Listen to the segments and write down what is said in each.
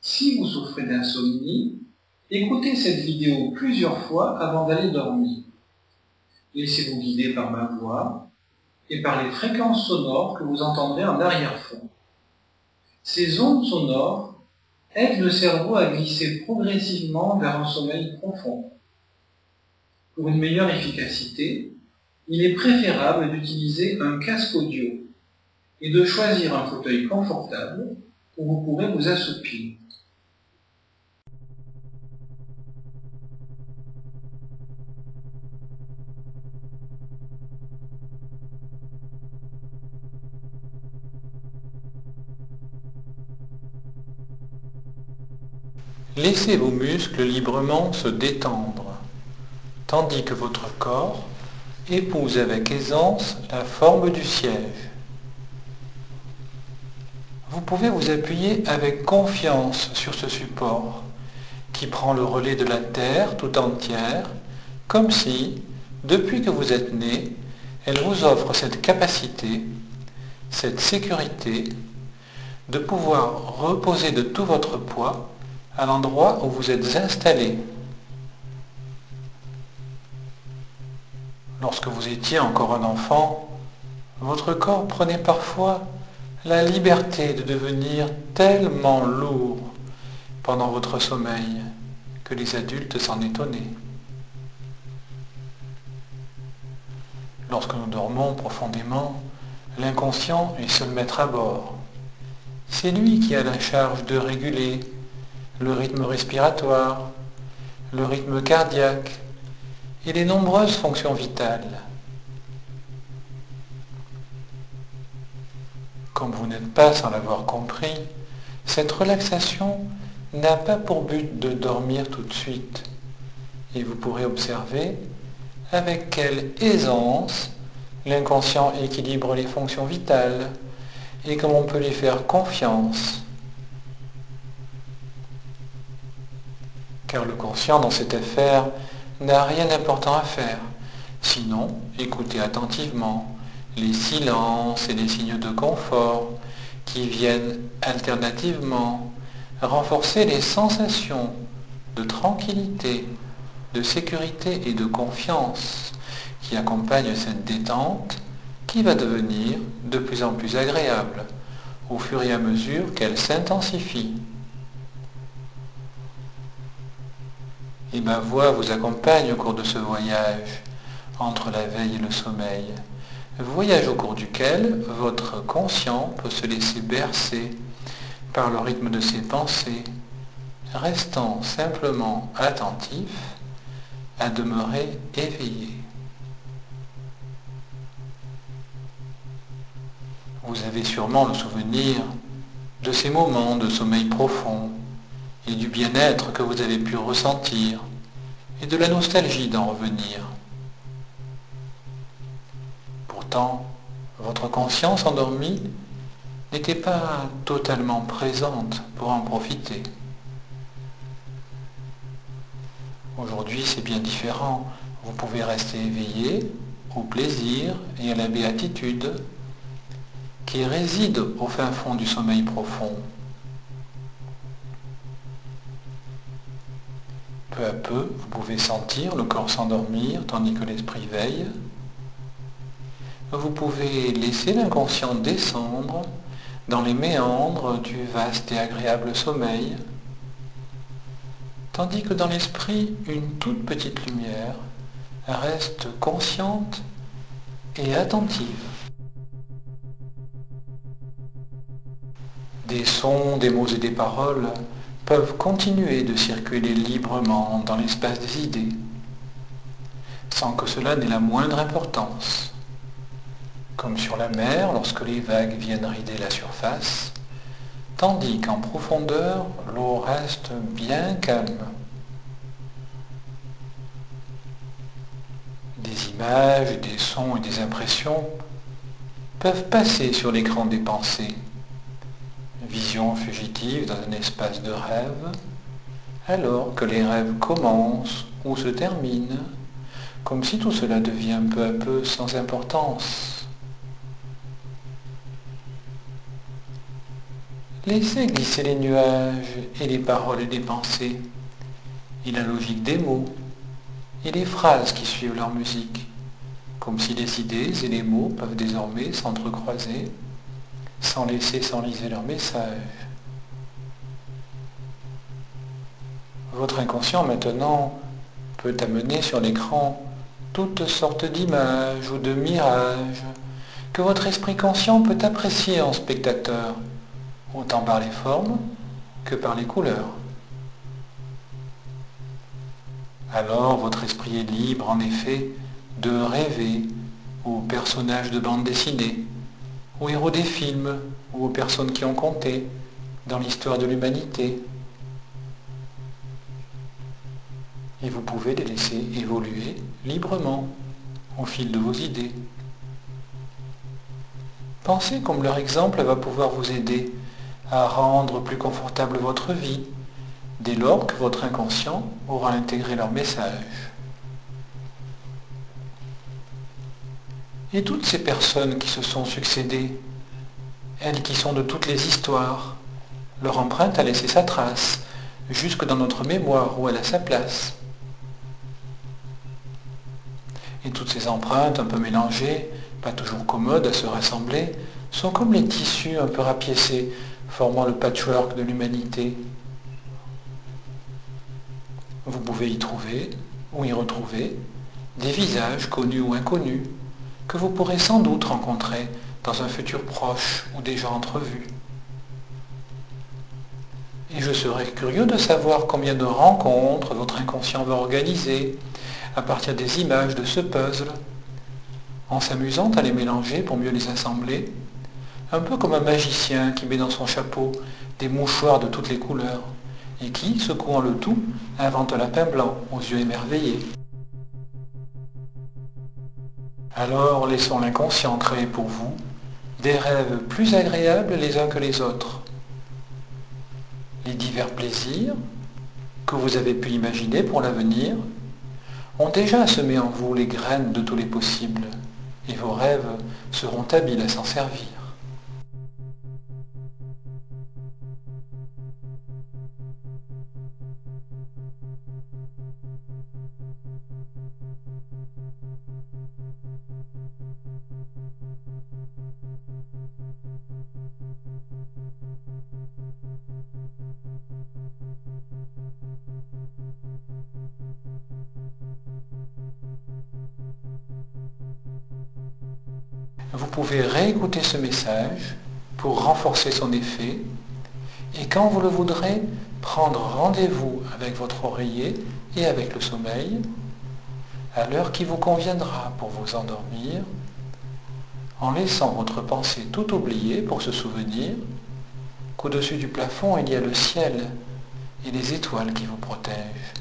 Si vous souffrez d'insomnie, écoutez cette vidéo plusieurs fois avant d'aller dormir. Laissez-vous guider par ma voix et par les fréquences sonores que vous entendrez en arrière-fond. Ces ondes sonores aident le cerveau à glisser progressivement vers un sommeil profond. Pour une meilleure efficacité, il est préférable d'utiliser un casque audio et de choisir un fauteuil confortable où vous pourrez vous assoupir. Laissez vos muscles librement se détendre, tandis que votre corps épouse avec aisance la forme du siège. Vous pouvez vous appuyer avec confiance sur ce support, qui prend le relais de la Terre tout entière, comme si, depuis que vous êtes né, elle vous offre cette capacité, cette sécurité, de pouvoir reposer de tout votre poids à l'endroit où vous êtes installé. Lorsque vous étiez encore un enfant, votre corps prenait parfois la liberté de devenir tellement lourd pendant votre sommeil que les adultes s'en étonnaient. Lorsque nous dormons profondément, l'inconscient est seul maître à bord. C'est lui qui a la charge de réguler le rythme respiratoire, le rythme cardiaque et les nombreuses fonctions vitales. Comme vous n'êtes pas sans l'avoir compris, cette relaxation n'a pas pour but de dormir tout de suite, et vous pourrez observer avec quelle aisance l'inconscient équilibre les fonctions vitales et comme on peut lui faire confiance. Car le conscient dans cette affaire n'a rien d'important à faire, sinon écoutez attentivement les silences et les signes de confort qui viennent alternativement renforcer les sensations de tranquillité, de sécurité et de confiance qui accompagnent cette détente qui va devenir de plus en plus agréable au fur et à mesure qu'elle s'intensifie. Et ma voix vous accompagne au cours de ce voyage entre la veille et le sommeil, voyage au cours duquel votre conscient peut se laisser bercer par le rythme de ses pensées, restant simplement attentif à demeurer éveillé. Vous avez sûrement le souvenir de ces moments de sommeil profond et du bien-être que vous avez pu ressentir et de la nostalgie d'en revenir. Pourtant, votre conscience endormie n'était pas totalement présente pour en profiter. Aujourd'hui, c'est bien différent. Vous pouvez rester éveillé au plaisir et à la béatitude qui résident au fin fond du sommeil profond. Peu à peu, vous pouvez sentir le corps s'endormir tandis que l'esprit veille. Vous pouvez laisser l'inconscient descendre dans les méandres du vaste et agréable sommeil, tandis que dans l'esprit, une toute petite lumière reste consciente et attentive. Des sons, des mots et des paroles peuvent continuer de circuler librement dans l'espace des idées, sans que cela n'ait la moindre importance. Comme sur la mer lorsque les vagues viennent rider la surface, tandis qu'en profondeur, l'eau reste bien calme. Des images, des sons et des impressions peuvent passer sur l'écran des pensées, vision fugitive dans un espace de rêve, alors que les rêves commencent ou se terminent, comme si tout cela devient peu à peu sans importance. Laissez glisser les nuages et les paroles et les pensées, et la logique des mots, et les phrases qui suivent leur musique, comme si les idées et les mots peuvent désormais s'entrecroiser, sans laisser s'enliser leur message. Votre inconscient maintenant peut amener sur l'écran toutes sortes d'images ou de mirages que votre esprit conscient peut apprécier en spectateur, autant par les formes que par les couleurs. Alors votre esprit est libre en effet de rêver aux personnages de bande dessinée, aux héros des films ou aux personnes qui ont compté dans l'histoire de l'humanité. Et vous pouvez les laisser évoluer librement au fil de vos idées. Pensez comme leur exemple va pouvoir vous aider à rendre plus confortable votre vie, dès lors que votre inconscient aura intégré leur message. Et toutes ces personnes qui se sont succédées, elles qui sont de toutes les histoires, leur empreinte a laissé sa trace, jusque dans notre mémoire où elle a sa place. Et toutes ces empreintes un peu mélangées, pas toujours commodes à se rassembler, sont comme les tissus un peu rapiécés, formant le patchwork de l'humanité. Vous pouvez y trouver, ou y retrouver, des visages connus ou inconnus, que vous pourrez sans doute rencontrer dans un futur proche ou déjà entrevu. Et je serais curieux de savoir combien de rencontres votre inconscient va organiser à partir des images de ce puzzle, en s'amusant à les mélanger pour mieux les assembler, un peu comme un magicien qui met dans son chapeau des mouchoirs de toutes les couleurs, et qui, secouant le tout, invente un lapin blanc aux yeux émerveillés. Alors laissons l'inconscient créer pour vous des rêves plus agréables les uns que les autres. Les divers plaisirs que vous avez pu imaginer pour l'avenir ont déjà semé en vous les graines de tous les possibles, et vos rêves seront habiles à s'en servir. Vous pouvez réécouter ce message pour renforcer son effet et quand vous le voudrez, prendre rendez-vous avec votre oreiller et avec le sommeil à l'heure qui vous conviendra pour vous endormir en laissant votre pensée tout oublier pour se souvenir qu'au-dessus du plafond il y a le ciel et les étoiles qui vous protègent.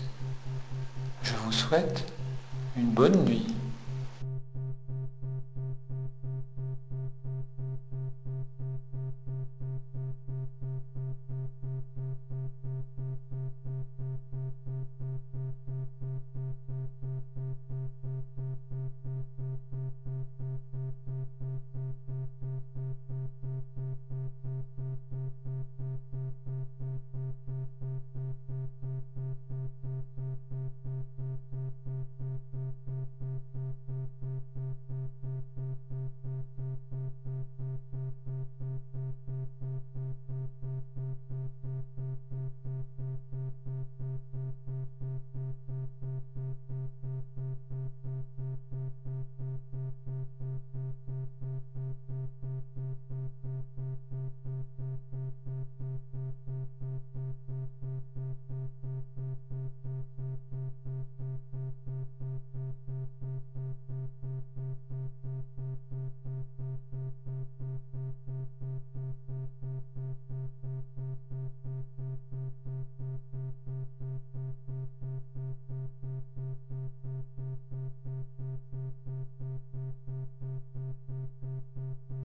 Je vous souhaite une bonne nuit.